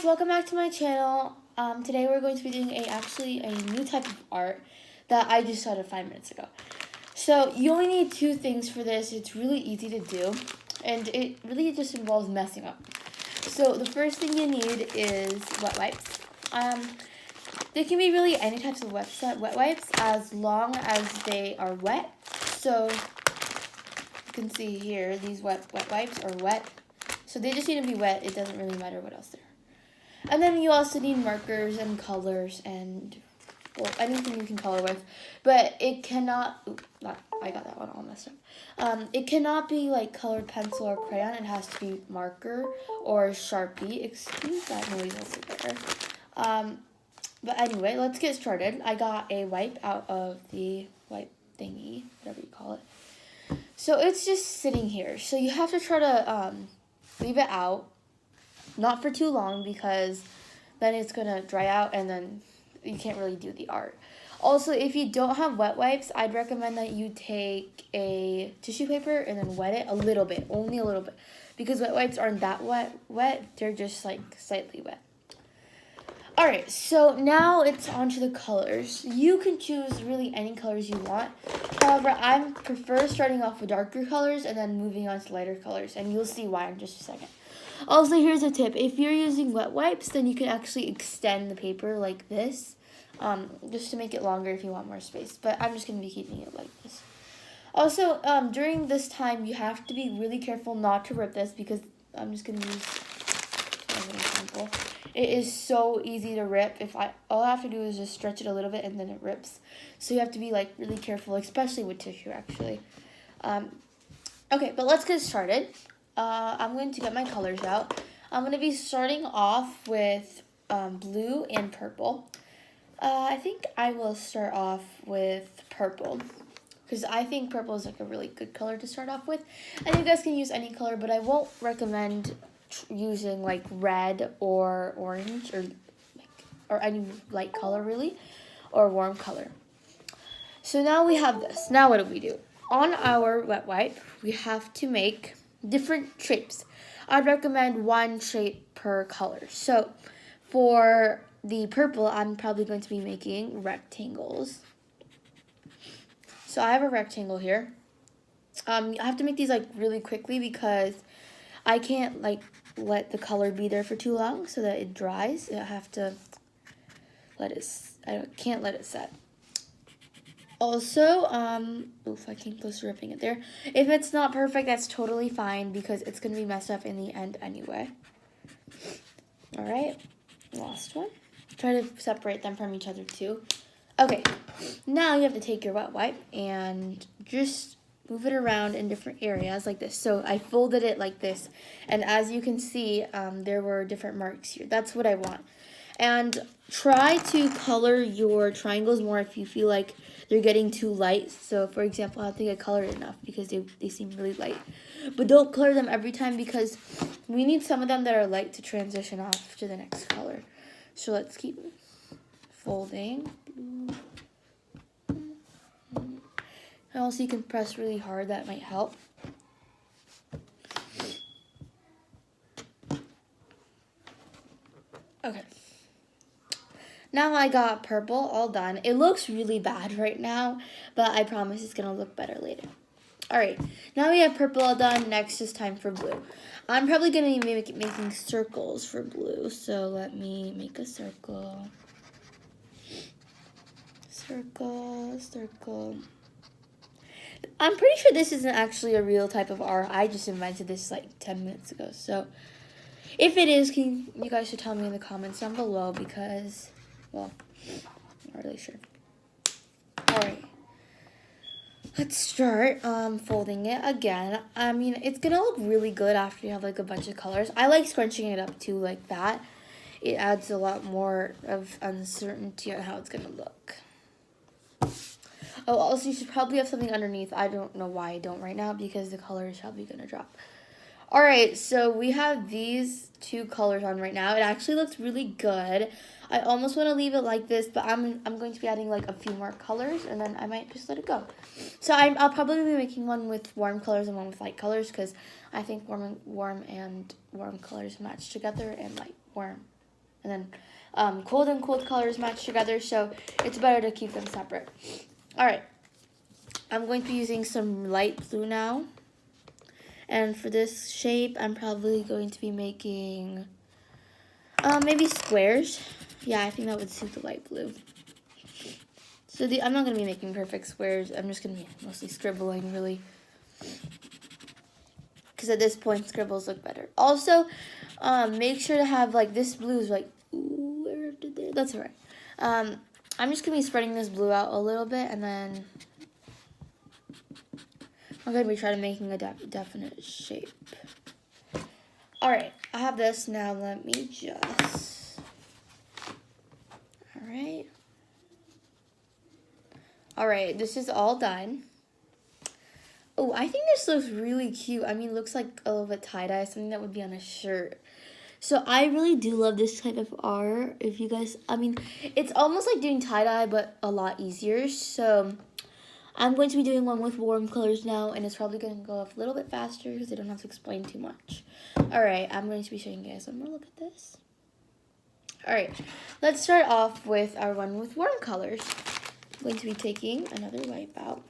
welcome back to my channel. Today we're going to be doing a new type of art that I just started 5 minutes ago. So you only need two things for this. It's really easy to do, and it really just involves messing up. So the first thing you need is wet wipes. They can be really any types of wet wipes as long as they are wet. So you can see here these wet wipes are wet. So they just need to be wet. It doesn't really matter what else they are. And then you also need markers and colors and, well, anything you can color with. But it cannot, I got that one all messed up. It cannot be like colored pencil or crayon. It has to be marker or Sharpie. Excuse that noise over there. But anyway, let's get started. I got a wipe out of the wipe thingy, whatever you call it. So it's just sitting here. So you have to try to leave it out. Not for too long because then it's going to dry out and then you can't really do the art. Also, if you don't have wet wipes, I'd recommend that you take a tissue paper and then wet it a little bit, only a little bit. Because wet wipes aren't that wet, they're just like slightly wet. Alright, so now it's on to the colors. You can choose really any colors you want. However, I prefer starting off with darker colors and then moving on to lighter colors. And you'll see why in just a second. Also, here's a tip. If you're using wet wipes, then you can actually extend the paper like this. Just to make it longer if you want more space. But I'm just going to be keeping it like this. Also, during this time, you have to be really careful not to rip this because I'm just going to use an example. It is so easy to rip. All I have to do is just stretch it a little bit and then it rips. So you have to be like really careful, especially with tissue actually. Okay, but let's get started. I'm going to get my colors out. I'm going to be starting off with blue and purple. I think I will start off with purple because I think purple is like a really good color to start off with. And you guys can use any color, but I won't recommend using like red or orange or any light color really, or warm color. So now we have this. Now what do? On our wet wipe, we have to make different shapes. I'd recommend one shape per color. So for the purple, I'm probably going to be making rectangles. So I have a rectangle here. I have to make these like really quickly because I can't like let the color be there for too long so that it dries. I have to I can't let it set. Also, I came close to ripping it there. If it's not perfect, that's totally fine because it's going to be messed up in the end anyway. Alright, last one. Try to separate them from each other too. Okay, now you have to take your wet wipe and just move it around in different areas like this. So I folded it like this, and as you can see, there were different marks here. That's what I want. And try to color your triangles more if you feel like they're getting too light. So for example, I don't think I colored enough because they seem really light. But don't color them every time because we need some of them that are light to transition off to the next color. So let's keep folding. And also you can press really hard, that might help. Okay. Now I got purple all done. It looks really bad right now, but I promise it's going to look better later. Alright, now we have purple all done. Next is time for blue. I'm probably going to be making circles for blue, so let me make a circle. Circle, circle. I'm pretty sure this isn't actually a real type of art. I just invented this like 10 minutes ago, so if it is, you guys should tell me in the comments down below because, well, I'm not really sure. Alright. Let's start folding it again. I mean, it's going to look really good after you have like a bunch of colors. I like scrunching it up too like that. It adds a lot more of uncertainty on how it's going to look. Oh, also you should probably have something underneath. I don't know why I don't right now because the color is probably going to drop. Alright, so we have these two colors on right now. It actually looks really good. I almost want to leave it like this, but I'm going to be adding like a few more colors, and then I might just let it go. So I'll probably be making one with warm colors and one with light colors, because I think warm colors match together, and warm and then cold and cold colors match together, so it's better to keep them separate. All right, I'm going to be using some light blue now. And for this shape, I'm probably going to be making maybe squares. Yeah, I think that would suit the light blue. So I'm not going to be making perfect squares. I'm just going to be mostly scribbling, really. Because at this point, scribbles look better. Also, make sure to have, like, this blue is like, ooh, where did they? That's all right. I'm just going to be spreading this blue out a little bit, and then I'm going to be trying to making a definite shape. All right, I have this. Now let me just, all right, this is all done. Oh, I think this looks really cute. I mean, it looks like a little bit tie-dye, something that would be on a shirt. So I really do love this type of art. If you guys, I mean, it's almost like doing tie-dye, but a lot easier. So I'm going to be doing one with warm colors now, and it's probably going to go off a little bit faster because I don't have to explain too much. All right, I'm going to be showing you guys one more look at this. All right, let's start off with our one with warm colors. I'm going to be taking another wipeout.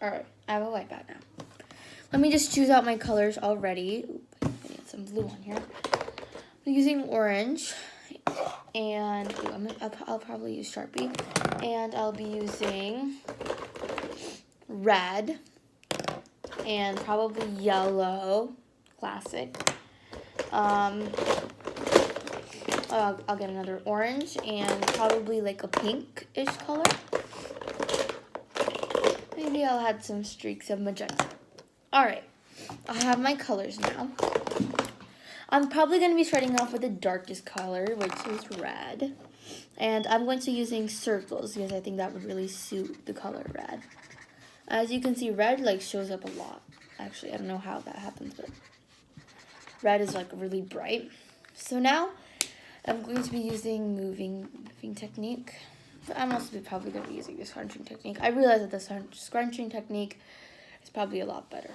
All right, I have a wipeout now. Let me just choose out my colors already. Ooh, I need some blue on here. I'm using orange, and I'll probably use Sharpie. And I'll be using red and probably yellow, classic. I'll get another orange and probably like a pinkish color. Maybe I'll add some streaks of magenta. All right, I have my colors now. I'm probably going to be starting off with the darkest color, which is red. And I'm going to be using circles because I think that would really suit the color red. As you can see, red like shows up a lot. Actually, I don't know how that happens, but red is like really bright. So now I'm going to be using moving technique. But I'm also probably going to be using the scrunching technique. I realize that the scrunching technique is probably a lot better.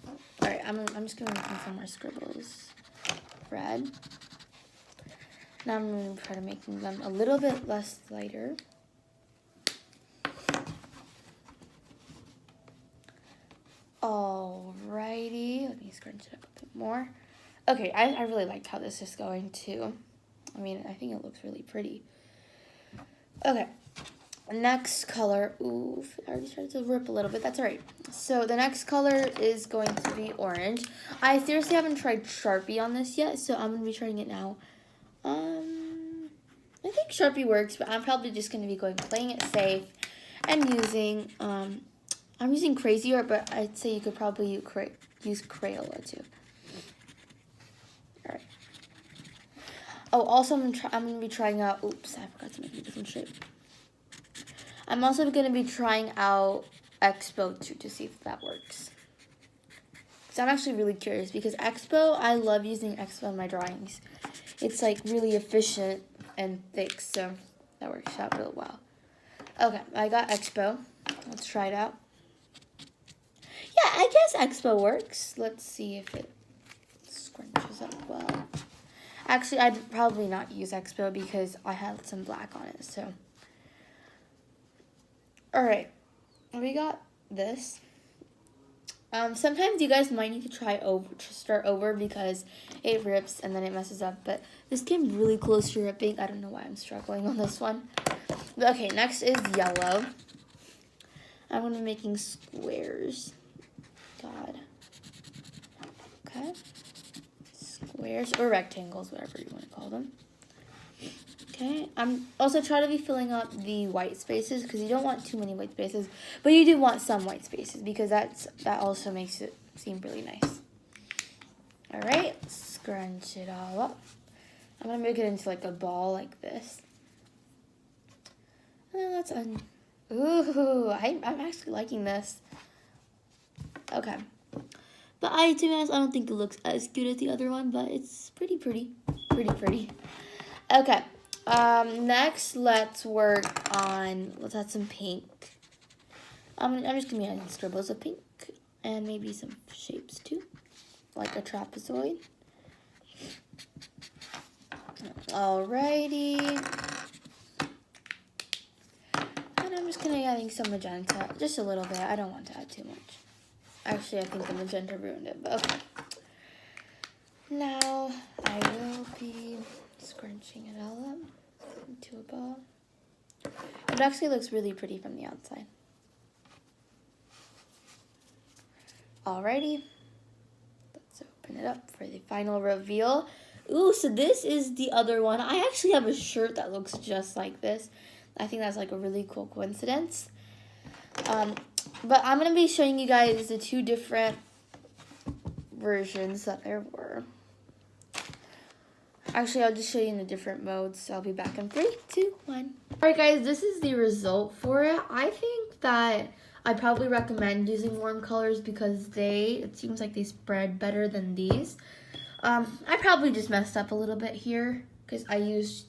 All right, I'm just going to make some more scribbles. Red. Now I'm going to try to making them a little bit less lighter. Alrighty, let me scrunch it up a bit more. Okay, I really liked how this is going too. I mean, I think it looks really pretty. Okay, next color. Ooh, I already started to rip a little bit. That's all right. So the next color is going to be orange. I seriously haven't tried Sharpie on this yet, so I'm going to be trying it now. I think Sharpie works, but I'm probably just going to be playing it safe and using, I'm using Crazy Art, but I'd say you could probably use Crayola too. All right. Oh, also I'm going to be trying out, oops, I forgot to make a different shape. I'm also going to be trying out Expo too to see if that works. So I'm actually really curious because Expo, I love using Expo in my drawings. It's like really efficient and thick, so that works out really well. Okay, I got Expo. Let's try it out. Yeah, I guess Expo works. Let's see if it scrunches up well. Actually, I'd probably not use Expo because I had some black on it, so. All right, we got this. Sometimes you guys might need to start over because it rips and then it messes up, but this came really close to ripping. I don't know why I'm struggling on this one. But okay, next is yellow. I'm going to be making squares. God. Okay. Squares or rectangles, whatever you want to call them. Okay, I'm also trying to be filling up the white spaces because you don't want too many white spaces, but you do want some white spaces because that also makes it seem really nice. All right, scrunch it all up. I'm gonna make it into like a ball like this. And then ooh, I'm actually liking this. Okay, but to be honest, I don't think it looks as good as the other one, but it's pretty. Okay. Next, let's add some pink. I'm just gonna be adding scribbles of pink and maybe some shapes too, like a trapezoid. Alrighty. And I'm just gonna adding some magenta, just a little bit. I don't want to add too much. Actually, I think the magenta ruined it, but okay. Now I will be scrunching it all up into a ball. It actually looks really pretty from the outside. Alrighty, let's open it up for the final reveal. Ooh, so this is the other one. I actually have a shirt that looks just like this. I think that's like a really cool coincidence. But I'm going to be showing you guys the two different versions that there were. Actually, I'll just show you in the different modes. So I'll be back in 3, 2, 1. Alright guys, this is the result for it. I think that I probably recommend using warm colors because it seems like they spread better than these. I probably just messed up a little bit here because I used,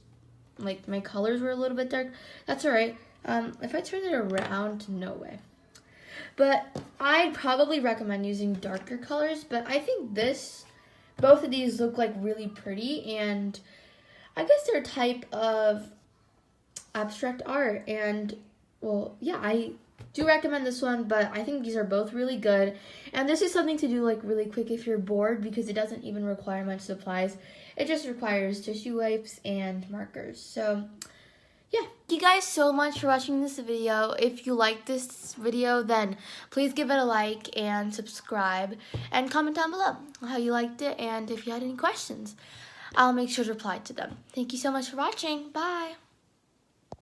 like, my colors were a little bit dark. That's alright. If I turn it around, no way. But I'd probably recommend using darker colors, but I think both of these look like really pretty, and I guess they're a type of abstract art, and well, yeah, I do recommend this one, but I think these are both really good, and this is something to do like really quick if you're bored because it doesn't even require much supplies. It just requires tissue wipes and markers. So yeah, thank you guys so much for watching this video. If you like this video, then please give it a like and subscribe and comment down below how you liked it, and if you had any questions, I'll make sure to reply to them. Thank you so much for watching. Bye.